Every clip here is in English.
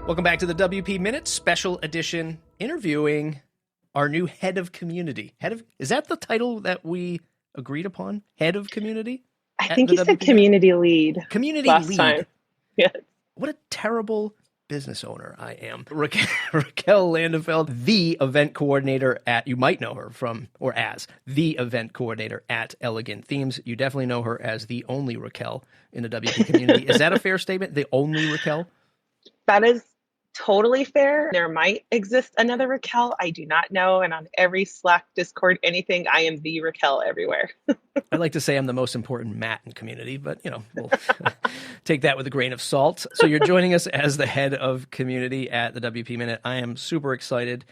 Welcome back to the WP Minute Special Edition, interviewing our new head of community. Is that the title that we agreed upon? Head of community? I think you said community lead. Community last lead. Time. Yeah. What a terrible business owner I am. Raquel Landefeld, the event coordinator at, you might know her from, or as, the event coordinator at Elegant Themes. You definitely know her as the only Raquel in the WP community. Is that a fair statement? The only Raquel? That is totally fair. There might exist another Raquel. I do not know. And on every Slack, Discord, anything, I am the Raquel everywhere. I like to say I'm the most important Matt in community, but, we'll take that with a grain of salt. So you're joining us as the head of community at the WP Minute. I am super excited.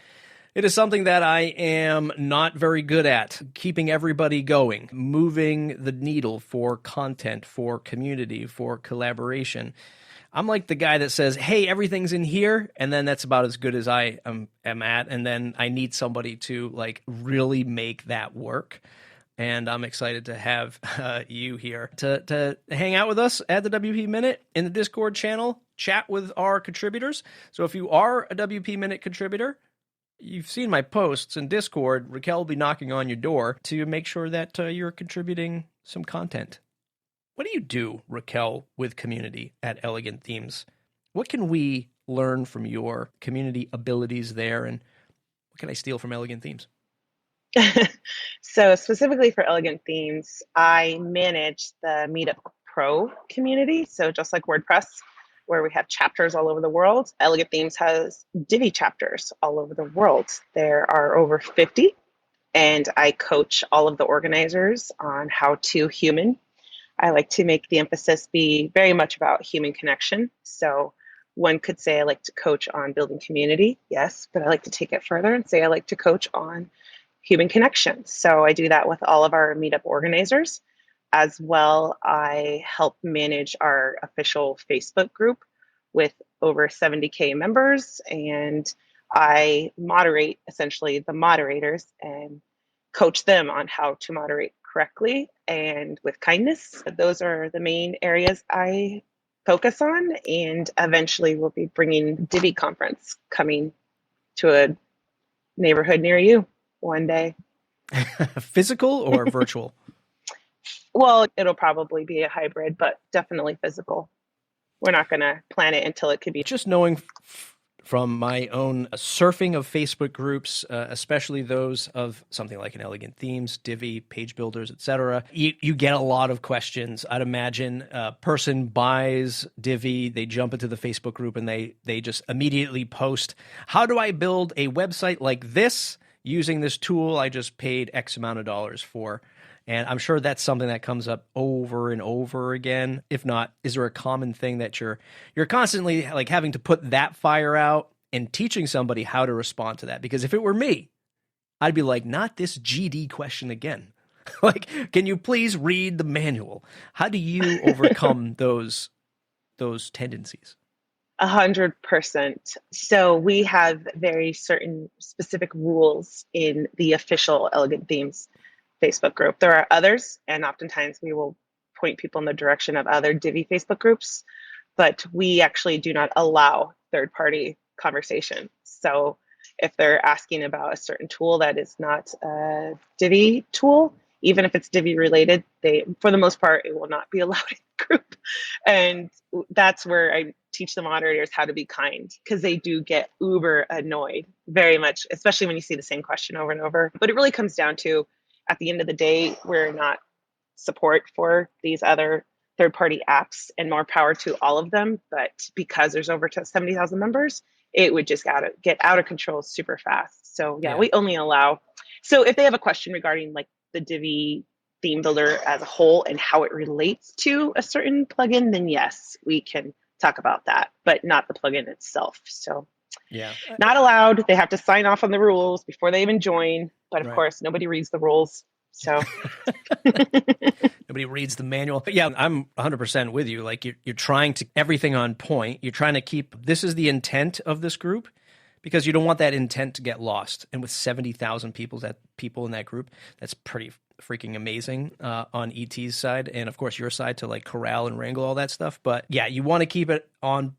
It is something that I am not very good at, keeping everybody going, moving the needle for content, for community, for collaboration. I'm like the guy that says, hey, everything's in here, and then that's about as good as I am at, and then I need somebody to really make that work. And I'm excited to have you here to hang out with us at the WP Minute in the Discord channel, chat with our contributors. So if you are a WP Minute contributor, you've seen my posts in Discord. Raquel will be knocking on your door to make sure that you're contributing some content. What do you do, Raquel, with community at Elegant Themes? What can we learn from your community abilities there, and what can I steal from Elegant Themes? So specifically for Elegant Themes, I manage the Meetup Pro community. So just like WordPress, where we have chapters all over the world, Elegant Themes has Divi chapters all over the world. There are over 50, and I coach all of the organizers on how to human. I like to make the emphasis be very much about human connection. So one could say I like to coach on building community, yes, but I like to take it further and say I like to coach on human connection. So I do that with all of our meetup organizers. As well, I help manage our official Facebook group with over 70K members, and I moderate essentially the moderators and coach them on how to moderate correctly and with kindness. Those are the main areas I focus on, and eventually we'll be bringing Divi conference coming to a neighborhood near you one day. Physical or virtual? Well, it'll probably be a hybrid, but definitely physical. We're not going to plan it until it could be. Just knowing from my own surfing of Facebook groups, especially those of something like an Elegant Themes, Divi, page builders, etc., you get a lot of questions. I'd imagine a person buys Divi, they jump into the Facebook group, and they just immediately post, how do I build a website like this using this tool I just paid X amount of dollars for? And I'm sure that's something that comes up over and over again. If not, is there a common thing that you're constantly having to put that fire out and teaching somebody how to respond to that? Because if it were me, I'd be like, not this GD question again. Can you please read the manual? How do you overcome those tendencies? 100%. So we have very certain specific rules in the official Elegant Themes Facebook group. There are others, and oftentimes we will point people in the direction of other Divi Facebook groups, but we actually do not allow third-party conversation. So if they're asking about a certain tool that is not a Divi tool, even if it's Divi related, for the most part, it will not be allowed in the group. And that's where I teach the moderators how to be kind, because they do get uber annoyed very much, especially when you see the same question over and over. But it really comes down to, at the end of the day, we're not support for these other third-party apps, and more power to all of them. But because there's over 70,000 members, it would just get out of control super fast. So yeah, we only allow. So if they have a question regarding the Divi theme builder as a whole and how it relates to a certain plugin, then yes, we can talk about that, but not the plugin itself. So yeah, not allowed. They have to sign off on the rules before they even join. But of course, nobody reads the rules. So nobody reads the manual. But yeah, I'm 100% with you. You're trying to everything on point. You're trying to keep, this is the intent of this group, because you don't want that intent to get lost. And with 70,000 people in that group, that's pretty freaking amazing on ET's side. And of course, your side to corral and wrangle all that stuff. But yeah, you want to keep it on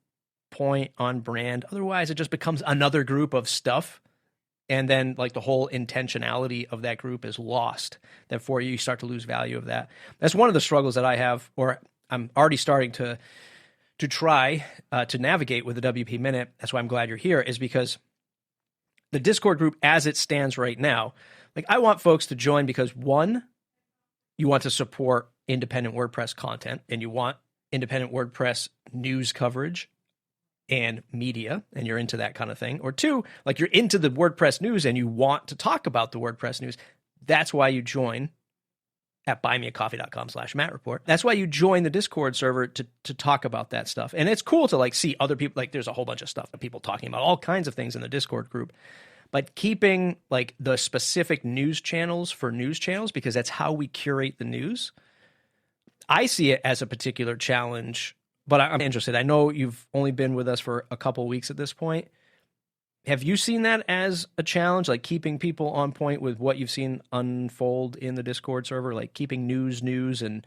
point, on brand. Otherwise, it just becomes another group of stuff. And then like the whole intentionality of that group is lost. Therefore, you start to lose value of that. That's one of the struggles that I have, or I'm already starting to try to navigate with the WP Minute. That's why I'm glad you're here, is because the Discord group as it stands right now, like I want folks to join because one, you want to support independent WordPress content and you want independent WordPress news coverage and media, and you're into that kind of thing. Or two, like you're into the WordPress news and you want to talk about the WordPress news. That's why you join at buymeacoffee.com/Matt Report. That's why you join the Discord server to talk about that stuff. And it's cool to like see other people, like there's a whole bunch of stuff that people talking about all kinds of things in the Discord group, but keeping like the specific news channels for news channels, because that's how we curate the news. I see it as a particular challenge, but I'm interested. I know you've only been with us for a couple of weeks at this point. Have you seen that as a challenge, like keeping people on point with what you've seen unfold in the Discord server, like keeping news and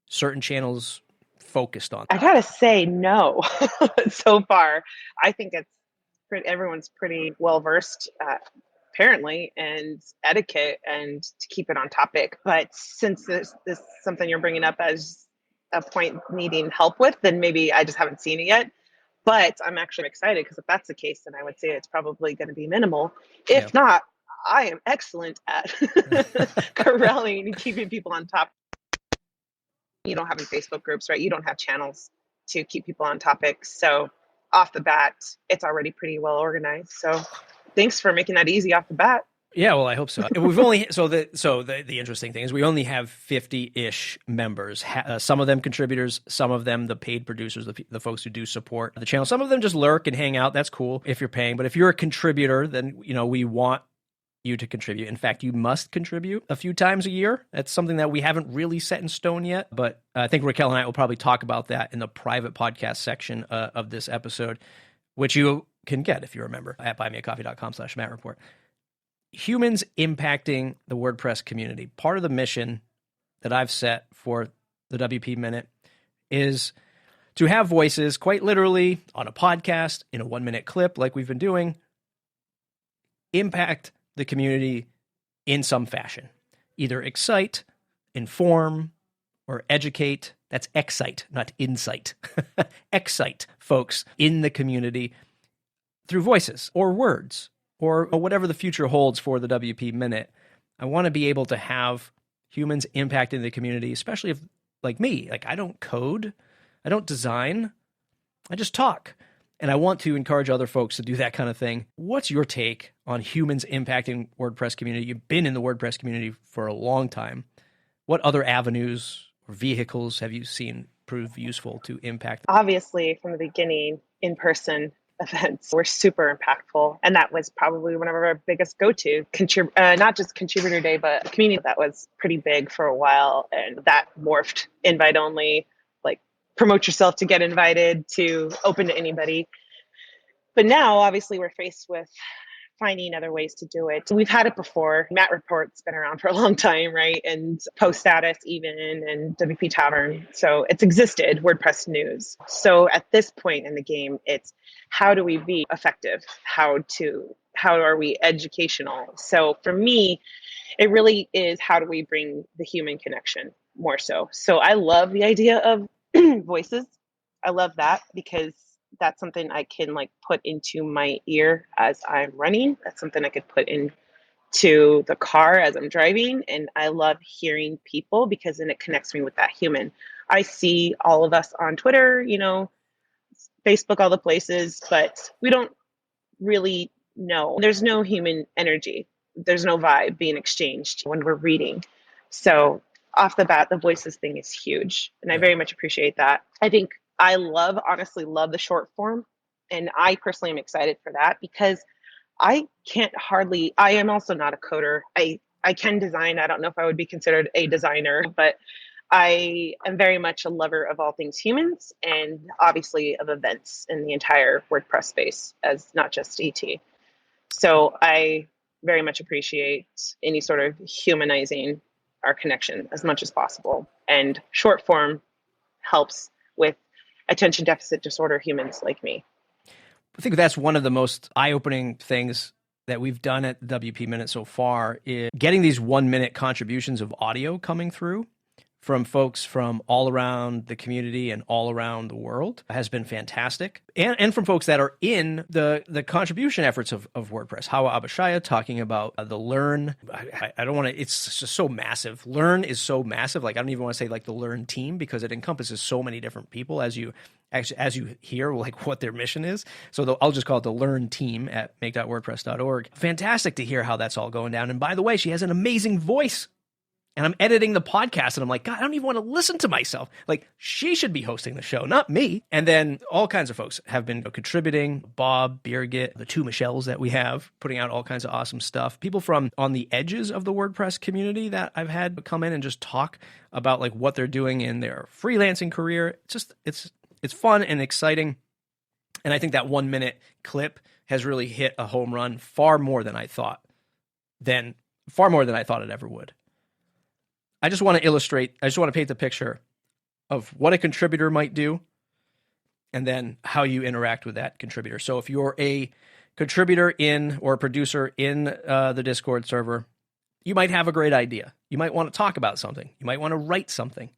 certain channels focused on? I gotta say, no. So far, I think everyone's pretty well versed, apparently, and etiquette and to keep it on topic. But since this is something you're bringing up as a point needing help with, then maybe I just haven't seen it yet. But I'm actually excited because if that's the case, then I would say it's probably going to be minimal. If not, I am excellent at corralling and keeping people on top. You don't have any Facebook groups, right? You don't have channels to keep people on topics. So off the bat, it's already pretty well organized. So thanks for making that easy off the bat. Yeah, well, I hope so. We've only the interesting thing is we only have 50-ish members. Some of them contributors, some of them the paid producers, the folks who do support the channel. Some of them just lurk and hang out. That's cool if you're paying. But if you're a contributor, then we want you to contribute. In fact, you must contribute a few times a year. That's something that we haven't really set in stone yet. But I think Raquel and I will probably talk about that in the private podcast section of this episode, which you can get if you remember at buymeacoffee.com/Matt Report. Humans impacting the WordPress community. Part of the mission that I've set for the WP Minute is to have voices, quite literally, on a podcast, in a 1-minute clip like we've been doing, impact the community in some fashion. Either excite, inform, or educate. That's excite, not insight. Excite folks in the community through voices or words, or whatever the future holds for the WP Minute. I want to be able to have humans impacting the community, especially if, like me, like I don't code, I don't design, I just talk. And I want to encourage other folks to do that kind of thing. What's your take on humans impacting WordPress community? You've been in the WordPress community for a long time. What other avenues or vehicles have you seen prove useful to impact? Obviously, from the beginning, in-person events were super impactful. And that was probably one of our biggest go-to, not just contributor day, but a community that was pretty big for a while. And that morphed invite only, like promote yourself to get invited, to open to anybody. But now, obviously, we're faced with finding other ways to do it. We've had it before. Matt Report's been around for a long time, right? And Post Status even, and WP Tavern. So it's existed, WordPress news. So at this point in the game, it's how do we be effective? How are we educational? So for me, it really is how do we bring the human connection more so. So I love the idea of voices. I love that because that's something I can like put into my ear as I'm running. That's something I could put into the car as I'm driving. And I love hearing people because then it connects me with that human. I see all of us on Twitter, Facebook, all the places, but we don't really know. There's no human energy. There's no vibe being exchanged when we're reading. So off the bat, the voices thing is huge. And I very much appreciate that. I think I honestly love the short form. And I personally am excited for that because I am also not a coder. I can design. I don't know if I would be considered a designer, but I am very much a lover of all things humans and obviously of events in the entire WordPress space as not just ET. So I very much appreciate any sort of humanizing our connection as much as possible. And short form helps with attention deficit disorder humans like me. I think that's one of the most eye-opening things that we've done at WP Minute so far is getting these 1-minute contributions of audio coming through from folks from all around the community and all around the world has been fantastic. And from folks that are in the contribution efforts of WordPress. Hawa Abashaya talking about the Learn. I don't want to, it's just so massive. Learn is so massive. Like, I don't even want to say like the Learn team, because it encompasses so many different people as you hear like what their mission is. So I'll just call it the Learn team at make.wordpress.org. Fantastic to hear how that's all going down. And by the way, she has an amazing voice. And I'm editing the podcast and I'm like, God, I don't even want to listen to myself. Like, she should be hosting the show, not me. And then all kinds of folks have been contributing. Bob, Birgit, the 2 Michelles that we have, putting out all kinds of awesome stuff. People from on the edges of the WordPress community that I've had come in and just talk about like what they're doing in their freelancing career. It's fun and exciting. And I think that 1-minute clip has really hit a home run far more than I thought it ever would. I just want to paint the picture of what a contributor might do and then how you interact with that contributor. So if you're a contributor or a producer in the Discord server, you might have a great idea. You might want to talk about something. You might want to write something.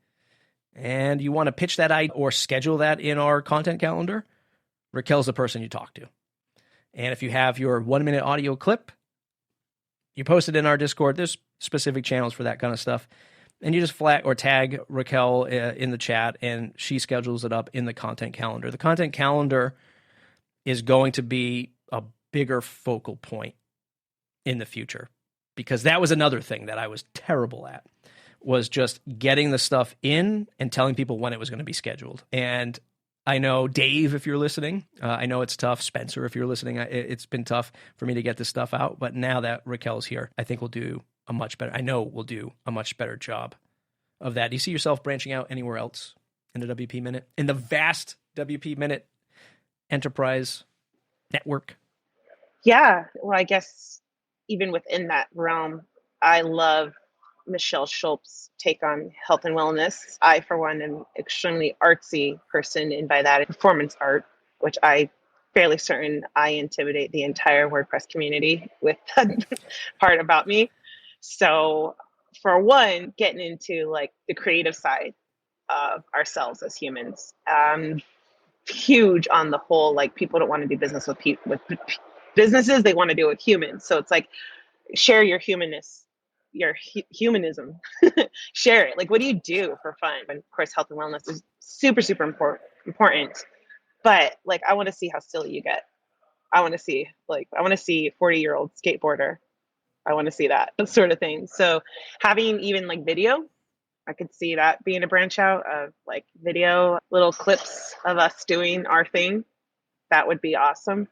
And you want to pitch that idea or schedule that in our content calendar. Raquel's the person you talk to. And if you have your 1-minute audio clip, you post it in our Discord. There's specific channels for that kind of stuff. And you just flag or tag Raquel in the chat, and she schedules it up in the content calendar. The content calendar is going to be a bigger focal point in the future, because that was another thing that I was terrible at, was just getting the stuff in and telling people when it was going to be scheduled. And I know, Dave, if you're listening, I know it's tough. Spencer, if you're listening, it's been tough for me to get this stuff out. But now that Raquel's here, I think we'll do a much better job of that. Do you see yourself branching out anywhere else in the WP Minute, in the vast WP Minute enterprise network? Yeah. Well, I guess even within that realm, I love Michelle Schulp's take on health and wellness. I, for one, am extremely artsy person, and by that, performance art, which I fairly certain I intimidate the entire WordPress community with that part about me. So for one, getting into like the creative side of ourselves as humans, huge on the whole, like people don't want to do business with businesses, they want to do it with humans. So it's like, share your humanness, your humanism, share it. Like, what do you do for fun? And of course, health and wellness is super, super important. But like, I want to see how silly you get. I want to see 40-year-old skateboarder. I want to see that sort of thing. So having even like video, I could see that being a branch out of like video, little clips of us doing our thing. That would be awesome.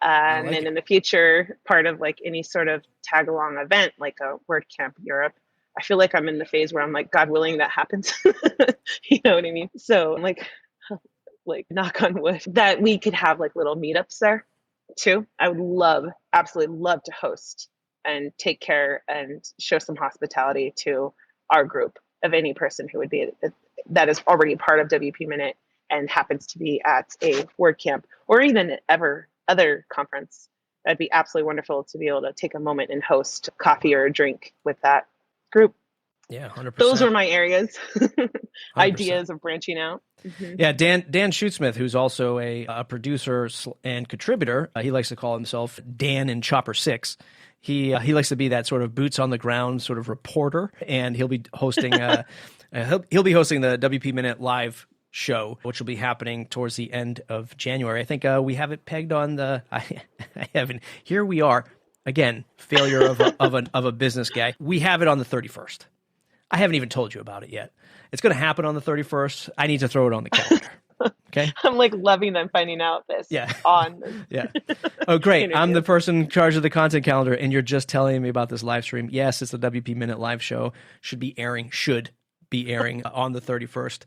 And then in the future, part of like any sort of tag along event, like a WordCamp Europe, I feel like I'm in the phase where I'm like, God willing, that happens. You know what I mean? So I'm like knock on wood, that we could have like little meetups there too. I would absolutely love to host and take care and show some hospitality to our group of any person who would be that is already part of WP Minute and happens to be at a WordCamp or even other conference. That'd be absolutely wonderful to be able to take a moment and host coffee or a drink with that group. Yeah, 100%. Those are my areas, ideas of branching out. Mm-hmm. Yeah, Dan Shootsmith, who's also a producer and contributor, he likes to call himself Dan in Chopper 6. He likes to be that sort of boots on the ground sort of reporter, and he'll be hosting he'll be hosting the WP Minute live show, which will be happening towards the end of January. I think we have it pegged on the. I haven't. Here we are again. Failure of a business guy. We have it on the 31st. I haven't even told you about it yet. It's going to happen on the 31st. I need to throw it on the calendar. Okay. I'm like loving them finding out this. Yeah. On. Yeah. Oh, great. I'm the person in charge of the content calendar, and you're just telling me about this live stream. Yes, it's the WP Minute live show. Should be airing on the 31st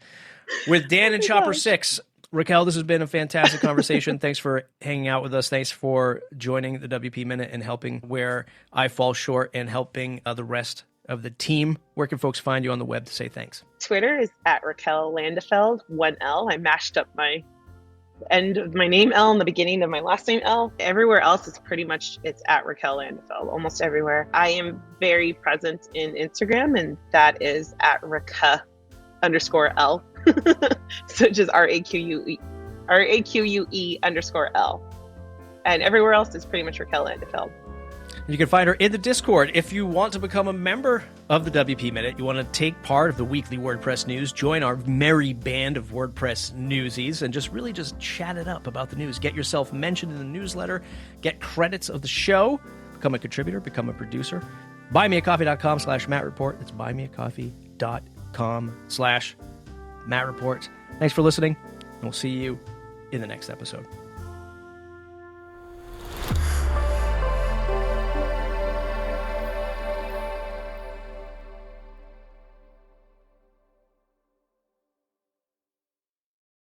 with Dan and Chopper 6. Raquel, this has been a fantastic conversation. Thanks for hanging out with us. Thanks for joining the WP Minute and helping where I fall short and helping the rest of the team. Where can folks find you on the web to say thanks? Twitter is at Raquel Landefeld, 1L. I mashed up my end of my name L and the beginning of my last name L. Everywhere else is pretty much, it's at Raquel Landefeld, almost everywhere. I am very present in Instagram, and that is at Raquel_L. So just RAQUE_L. And everywhere else is pretty much Raquel Landefeld. You can find her in the Discord. If you want to become a member of the WP Minute, you want to take part of the weekly WordPress news, join our merry band of WordPress newsies, and just chat it up about the news. Get yourself mentioned in the newsletter, get credits of the show, become a contributor, become a producer. buymeacoffee.com/MattReport. That's buymeacoffee.com/MattReport. Thanks for listening, and we'll see you in the next episode.